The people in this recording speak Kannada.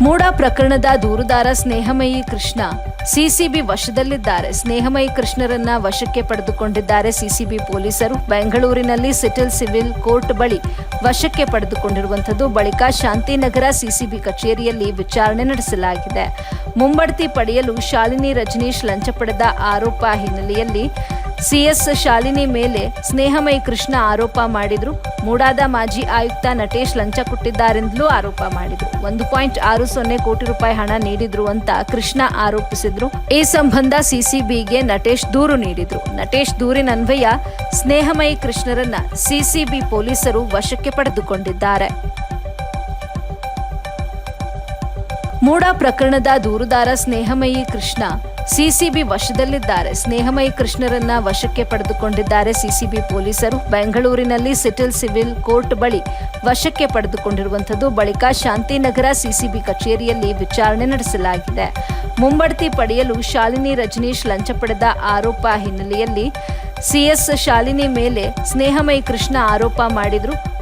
ಮೂಡಾ ಪ್ರಕರಣದ ದೂರುದಾರ ಸ್ನೇಹಮಯಿ ಕೃಷ್ಣ ಸಿಸಿಬಿ ವಶದಲ್ಲಿದ್ದಾರೆ. ಸ್ನೇಹಮಯಿ ಕೃಷ್ಣರನ್ನ ವಶಕ್ಕೆ ಪಡೆದುಕೊಂಡಿದ್ದಾರೆ ಸಿಸಿಬಿ ಪೊಲೀಸರು. ಬೆಂಗಳೂರಿನಲ್ಲಿ ಸಿಟಿಲ್ ಸಿವಿಲ್ ಕೋರ್ಟ್ ಬಳಿ ವಶಕ್ಕೆ ಪಡೆದುಕೊಂಡಿರುವಂಥದ್ದು. ಬಳಿಕ ಶಾಂತಿನಗರ ಸಿಸಿಬಿ ಕಚೇರಿಯಲ್ಲಿ ವಿಚಾರಣೆ ನಡೆಸಲಾಗಿದೆ. ಮುಂಬಡ್ತಿ ಪಡೆಯಲು ಶಾಲಿನಿ ರಜನೀಶ್ ಲಂಚ ಪಡೆದ ಆರೋಪ ಹಿನ್ನೆಲೆಯಲ್ಲಿ ಸಿಎಸ್ ಶಾಲಿನಿ ಮೇಲೆ ಸ್ನೇಹಮಯಿ ಕೃಷ್ಣ ಆರೋಪ ಮಾಡಿದ್ರು. ಮೂಡಾದ ಮಾಜಿ ಆಯುಕ್ತ ನಟೇಶ್ ಲಂಚ ಕೊಟ್ಟಿದ್ದಾರೆಂದಲೂ ಆರೋಪ ಮಾಡಿದ್ರು. 1.60 ಕೋಟಿ ರೂಪಾಯಿ ಹಣ ನೀಡಿದ್ರು ಅಂತ ಕೃಷ್ಣ ಆರೋಪಿಸಿದ್ರು. ಈ ಸಂಬಂಧ ಸಿಸಿಬಿಗೆ ನಟೇಶ್ ದೂರು ನೀಡಿದ್ರು. ನಟೇಶ್ ದೂರಿನನ್ವಯ ಸ್ನೇಹಮಯಿ ಕೃಷ್ಣರನ್ನ ಸಿಸಿಬಿ ಪೊಲೀಸರು ವಶಕ್ಕೆ ಪಡೆದುಕೊಂಡಿದ್ದಾರೆ. ಮೂಡಾ ಪ್ರಕರಣದ ದೂರುದಾರ ಸ್ನೇಹಮಯಿ ಕೃಷ್ಣ ಸಿಸಿಬಿ ವಶದಲ್ಲಿದ್ದಾರೆ. ಸ್ನೇಹಮಯಿ ಕೃಷ್ಣರನ್ನ ವಶಕ್ಕೆ ಪಡೆದುಕೊಂಡಿದ್ದಾರೆ ಸಿಸಿಬಿ ಪೊಲೀಸರು. ಬೆಂಗಳೂರಿನಲ್ಲಿ ಸಿಟಿಲ್ ಸಿವಿಲ್ ಕೋರ್ಟ್ ಬಳಿ ವಶಕ್ಕೆ ಪಡೆದುಕೊಂಡಿರುವಂಥದ್ದು. ಬಳಿಕ ಶಾಂತಿನಗರ ಸಿಸಿಬಿ ಕಚೇರಿಯಲ್ಲಿ ವಿಚಾರಣೆ ನಡೆಸಲಾಗಿದೆ. ಮುಂಬಡ್ತಿ ಪಡೆಯಲು ಶಾಲಿನಿ ರಜನೀಶ್ ಲಂಚ ಪಡೆದ ಆರೋಪ ಹಿನ್ನೆಲೆಯಲ್ಲಿ ಸಿಎಸ್ ಶಾಲಿನಿ ಮೇಲೆ ಸ್ನೇಹಮಯಿ ಕೃಷ್ಣ ಆರೋಪ ಮಾಡಿದ್ರು.